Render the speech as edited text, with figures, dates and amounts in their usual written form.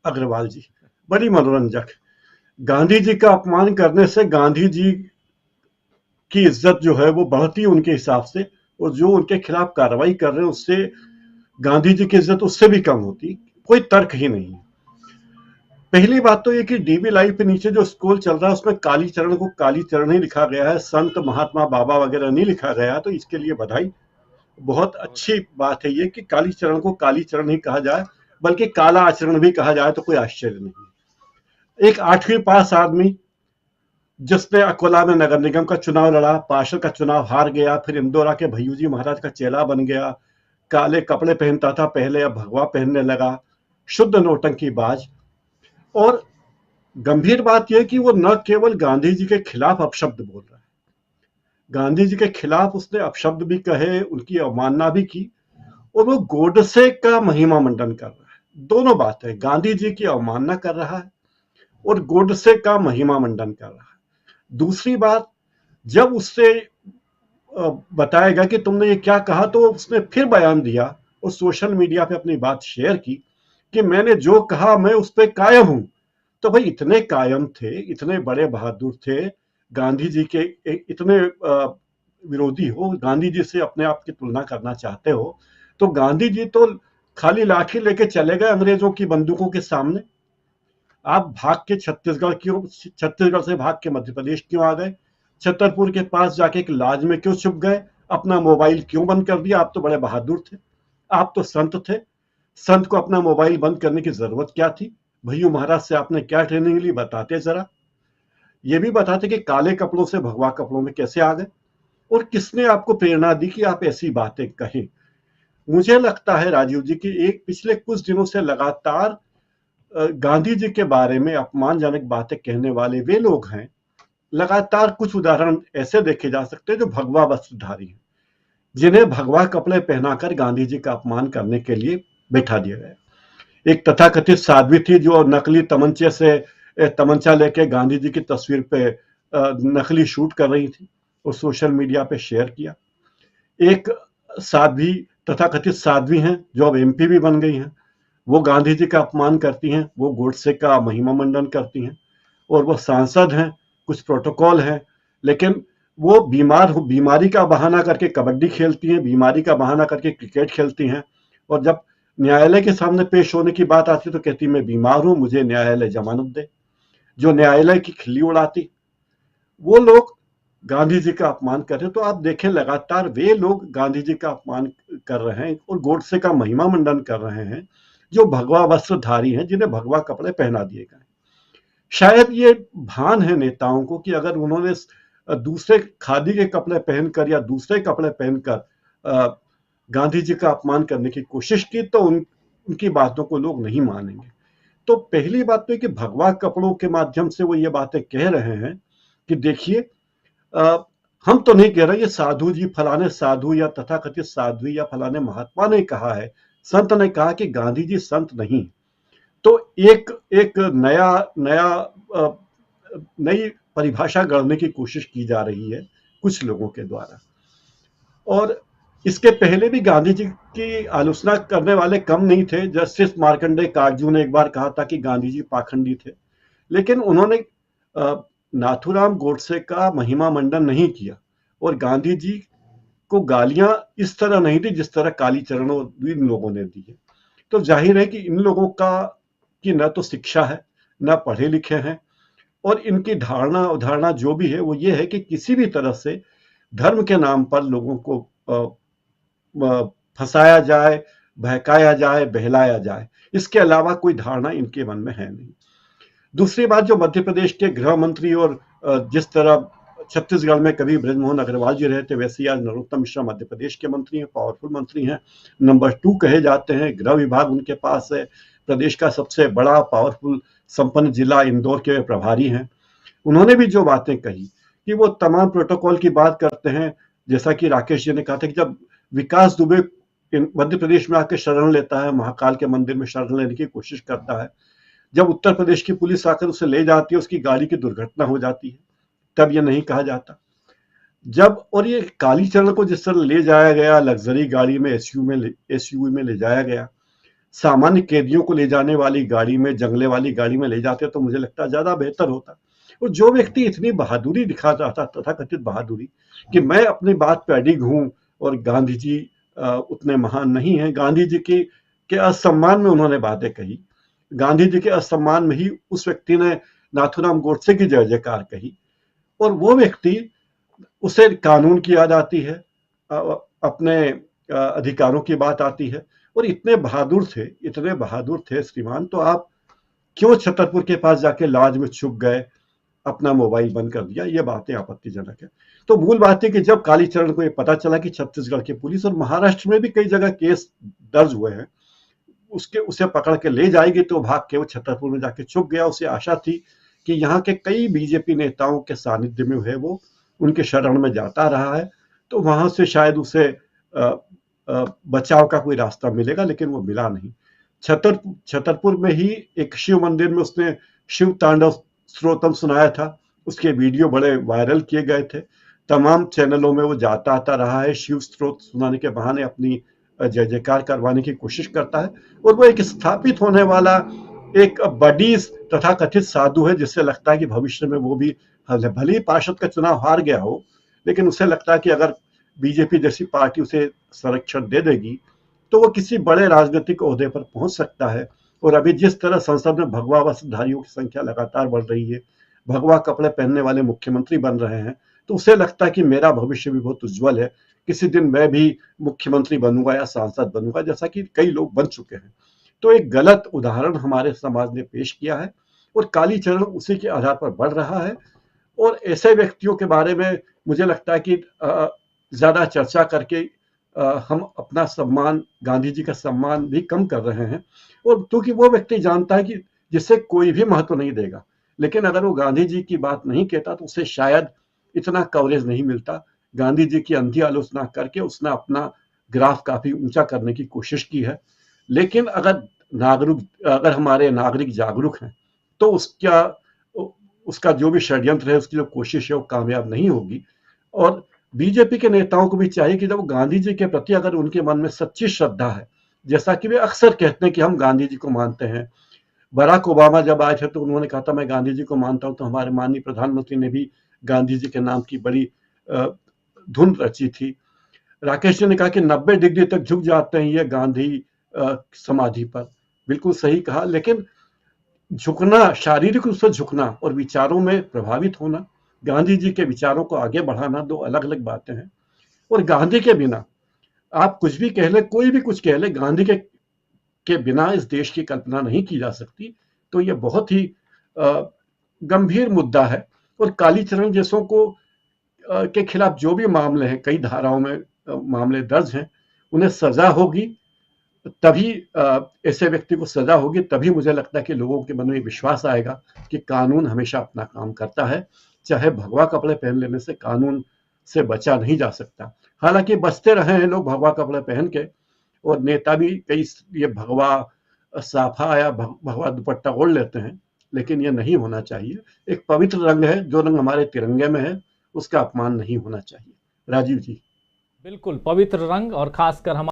अग्रवाल जी, बड़ी मनोरंजक। गांधी जी का अपमान करने से गांधी जी की इज्जत जो है वो बढ़ती है उनके हिसाब से, और जो उनके खिलाफ कार्रवाई कर रहे हैं उससे गांधी जी की इज्जत उससे भी कम होती। कोई तर्क ही नहीं है। पहली बात तो ये कि डीबी लाइव पे नीचे जो स्क्रॉल चल रहा है उसमें कालीचरण को कालीचरण ही लिखा गया है, संत महात्मा बाबा वगैरह नहीं लिखा गया है, तो इसके लिए बधाई। बहुत बहुत अच्छी बात है ये कि कालीचरण को कालीचरण ही कहा जाए, बल्कि काला आचरण भी कहा जाए तो कोई आश्चर्य नहीं। एक 8वीं पास आदमी जिसने अकोला में नगर निगम का चुनाव लड़ा, पार्षद का चुनाव हार गया, फिर इंदौरा के भैयू जी महाराज का चेला बन गया, काले कपड़े पहनता था पहले, अब भगवा पहनने लगा, शुद्ध नौटंकी बाज। और गंभीर बात यह कि वो न केवल गांधी जी के खिलाफ अपशब्द बोल रहा है, गांधी जी के खिलाफ उसने अपशब्द भी कहे, उनकी अवमानना भी की, और वो गोडसे का महिमा मंडन कर रहा है। दोनों बात है, गांधी जी की अवमानना कर रहा है और गोडसे का महिमा मंडन कर रहा है। दूसरी बात, जब उससे बताया गया कि तुमने ये क्या कहा, तो उसने फिर बयान दिया और सोशल मीडिया पे अपनी बात शेयर की कि मैंने जो कहा मैं उस पर कायम हूं। तो भाई इतने कायम थे, इतने बड़े बहादुर थे, गांधी जी के इतने विरोधी हो, गांधी जी से अपने आप की तुलना करना चाहते हो, तो गांधी जी तो खाली लाठी लेके चले गए अंग्रेजों की बंदूकों के सामने। आप भाग के छत्तीसगढ़ से भाग के मध्य प्रदेश क्यों आ गए? छतरपुर के पास जाके एक लाज में क्यों छुप गए? अपना मोबाइल क्यों बंद कर दिया? आप तो बड़े बहादुर थे, आप तो संत थे, संत को अपना मोबाइल बंद करने की जरूरत क्या थी? भैयू महाराज से आपने क्या ट्रेनिंग ली, बताते जरा। ये भी बताते कि काले कपड़ों से भगवा कपड़ों में कैसे आ गए, और किसने आपको प्रेरणा दी कि आप ऐसी बातें कहें? मुझे लगता है राजीव जी की एक पिछले कुछ दिनों से लगातार गांधी जी के बारे में अपमानजनक बातें कहने वाले वे लोग हैं। लगातार कुछ उदाहरण ऐसे देखे जा सकते हैं जो भगवा वस्त्रधारी हैं, जिन्हें भगवा कपड़े पहनाकर गांधी जी का अपमान करने के लिए बैठा दिया गया। एक तथाकथित साध्वी थी जो नकली तमंचे से तमंचा लेके गांधी जी की तस्वीर पे नकली शूट कर रही थी और सोशल मीडिया पे शेयर किया। एक साध्वी, तथाकथित साध्वी हैं जो अब एमपी भी बन गई हैं, वो गांधी जी का अपमान करती हैं, वो गोडसे का महिमा मंडन करती हैं, और वो सांसद हैं, कुछ प्रोटोकॉल है, लेकिन वो बीमार हो, बीमारी का बहाना करके कबड्डी खेलती हैं, बीमारी का बहाना करके क्रिकेट खेलती हैं, और जब न्यायालय के सामने पेश होने की बात आती तो कहती मैं बीमार हूं, मुझे न्यायालय जमानत दे। जो न्यायालय की खिल्ली उड़ाती, वो लोग गांधी जी का अपमान कर रहे हैं। तो आप देखें लगातार वे लोग गांधी जी का अपमान कर रहे हैं और गोडसे का महिमा मंडन कर रहे हैं, जो भगवा वस्त्रधारी हैं, जिन्हें भगवा कपड़े पहना दिए गए। शायद ये भान है नेताओं को कि अगर उन्होंने दूसरे खादी के कपड़े पहनकर या दूसरे कपड़े पहनकर गांधी जी का अपमान करने की कोशिश की तो उनकी बातों को लोग नहीं मानेंगे। तो पहली बात तो है कि भगवा कपड़ों के माध्यम से वो ये बातें कह रहे हैं कि देखिए, हम तो नहीं कह रहे ये साधु जी, फलाने साधु या तथाकथित साध्वी या फलाने महात्मा ने कहा है, संत ने कहा कि गांधी जी संत नहीं। तो एक एक नया नया नई परिभाषा गढ़ने की कोशिश की जा रही है कुछ लोगों के द्वारा। और इसके पहले भी गांधी जी की आलोचना करने वाले कम नहीं थे। जस्टिस मार्कंडेय काटजू ने एक बार कहा था कि गांधी जी पाखंडी थे, लेकिन उन्होंने नाथूराम गोडसे का महिमा मंडन नहीं किया, और गांधी जी को गालियां इस तरह नहीं दी जिस तरह कालीचरण और इन लोगों ने दी है। तो जाहिर है कि इन लोगों का की न तो शिक्षा है, न पढ़े लिखे हैं, और इनकी धारणा अवधारणा जो भी है वो ये है कि किसी भी तरह से धर्म के नाम पर लोगों को फंसाया जाए, बहकाया जाए, बहलाया जाए। इसके अलावा कोई धारणा इनके मन में है नहीं। दूसरी बात, जो मध्य प्रदेश के गृह मंत्री और जिस तरह छत्तीसगढ़ में कभी बृजमोहन अग्रवाल जी रहे थे, वैसे आज नरोत्तम मिश्रा मध्य प्रदेश के मंत्री हैं, पावरफुल मंत्री हैं, नंबर 2 कहे जाते हैं, गृह विभाग उनके पास है, प्रदेश का सबसे बड़ा पावरफुल संपन्न जिला इंदौर के प्रभारी हैं। उन्होंने भी जो बातें कही कि वो तमाम प्रोटोकॉल की बात करते हैं, जैसा कि राकेश जी ने कहा था कि जब विकास दुबे मध्य प्रदेश में आकर शरण लेता है, महाकाल के मंदिर में शरण लेने की कोशिश करता है, जब उत्तर प्रदेश की पुलिस आकर उसे ले जाती है, उसकी गाड़ी की दुर्घटना हो जाती है, तब ये नहीं कहा जाता। जब और ये कालीचरण को जिस तरह ले जाया गया लग्जरी गाड़ी में, एसयूवी में ले जाया गया, सामान्य कैदियों को ले जाने वाली गाड़ी में, जंगले वाली गाड़ी में ले जाते तो मुझे लगता है ज्यादा बेहतर होता। और जो व्यक्ति इतनी बहादुरी दिखाता था, तथाकथित बहादुरी, कि मैं अपनी बात पे अडिग हूं और गांधी जी उतने महान नहीं हैं, गांधी जी के असम्मान में उन्होंने बातें कही, गांधी जी के असम्मान में ही उस व्यक्ति ने नाथूराम गोडसे की जय जयकार कही, और वो व्यक्ति, उसे कानून की याद आती है, अपने अधिकारों की बात आती है, और इतने बहादुर थे श्रीमान, तो आप क्यों छतरपुर के पास जाके लॉज में छुप गए, अपना मोबाइल बंद कर दिया? ये बातें आपत्तिजनक है। तो मूल बात है कि जब कालीचरण को ये पता चला कि छत्तीसगढ़ की पुलिस और महाराष्ट्र में भी कई जगह केस दर्ज हुए हैं, उसे पकड़ के ले जाएगी, तो भाग के वो छतरपुर में जाके छुप गया। उसे आशा थी कि यहाँ के कई बीजेपी नेताओं के सानिध्य में है, वो उनके शरण में जाता रहा है, तो वहां से शायद उसे बचाव का कोई रास्ता मिलेगा, लेकिन वो मिला नहीं। छतरपुर में ही एक शिव मंदिर में उसने शिव तांडव स्त्रोतम सुनाया था, उसके वीडियो बड़े वायरल किए गए थे, तमाम चैनलों में वो जाता आता रहा है, शिव स्त्रोत सुनाने के बहाने अपनी जय जयकार करवाने की कोशिश करता है, और वो एक स्थापित होने वाला एक बड़ी तथा कथित साधु है, जिससे लगता है कि भविष्य में वो भी, भले ही पार्षद का चुनाव हार गया हो, लेकिन उसे लगता है कि अगर बीजेपी जैसी पार्टी उसे संरक्षण दे देगी तो वो किसी बड़े राजनीतिक ओहदे पर पहुंच सकता है। और अभी जिस तरह संसद में भगवा वस्त्रधारियों की संख्या लगातार बढ़ रही है, भगवा कपड़े पहनने वाले मुख्यमंत्री बन रहे हैं, तो उसे लगता है कि मेरा भविष्य भी बहुत उज्जवल है, किसी दिन मैं भी मुख्यमंत्री बनूंगा या सांसद बनूंगा, जैसा कि कई लोग बन चुके हैं। तो एक गलत उदाहरण हमारे समाज ने पेश किया है, और कालीचरण उसी के आधार पर बढ़ रहा है। और ऐसे व्यक्तियों के बारे में मुझे लगता है कि ज्यादा चर्चा करके हम अपना सम्मान, गांधी जी का सम्मान भी कम कर रहे हैं। और क्योंकि वो व्यक्ति जानता है कि जिसे कोई भी महत्व नहीं देगा, लेकिन अगर वो गांधी जी की बात नहीं कहता तो उसे शायद इतना कवरेज नहीं मिलता। गांधी जी की अंधी आलोचना करके उसने अपना ग्राफ काफी ऊंचा करने की कोशिश की है, लेकिन अगर हमारे नागरिक जागरूक हैं तो उसका जो भी षड्यंत्र है, उसकी जो कोशिश है, वो कामयाब नहीं होगी। और बीजेपी के नेताओं को भी चाहिए कि जब गांधी जी के प्रति अगर उनके मन में सच्ची श्रद्धा है, जैसा कि वे अक्सर कहते हैं कि हम गांधी जी को मानते हैं। बराक ओबामा जब आए थे तो उन्होंने कहा था मैं गांधी जी को मानता हूं, तो हमारे माननीय प्रधानमंत्री ने भी गांधी जी के नाम की बड़ी धुन रची थी। राकेश जी ने कहा कि 90 डिग्री तक झुक जाते हैं ये गांधी समाधि पर। बिल्कुल सही कहा, लेकिन झुकना, शारीरिक रूप से झुकना और विचारों में प्रभावित होना, गांधी जी के विचारों को आगे बढ़ाना, दो अलग अलग बातें हैं। और गांधी के बिना आप कुछ भी कह ले, कोई भी कुछ कह ले, गांधी के बिना इस देश की कल्पना नहीं की जा सकती। तो यह बहुत ही गंभीर मुद्दा है। और कालीचरण जैसों को के खिलाफ जो भी मामले हैं, कई धाराओं में मामले दर्ज हैं, उन्हें सजा होगी, तभी ऐसे व्यक्ति को सजा होगी, तभी मुझे लगता है कि लोगों के मन में विश्वास आएगा कि कानून हमेशा अपना काम करता है। चाहे भगवा कपड़े पहन लेने से कानून से बचा नहीं जा सकता। हालांकि बचते रहे हैं लोग भगवा कपड़े पहन के, और नेता भी कई ये भगवा साफा या भगवा दुपट्टा ओढ़ लेते हैं, लेकिन ये नहीं होना चाहिए। एक पवित्र रंग है, जो रंग हमारे तिरंगे में है, उसका अपमान नहीं होना चाहिए। राजीव जी। बिल्कुल पवित्र रंग, और खासकर हम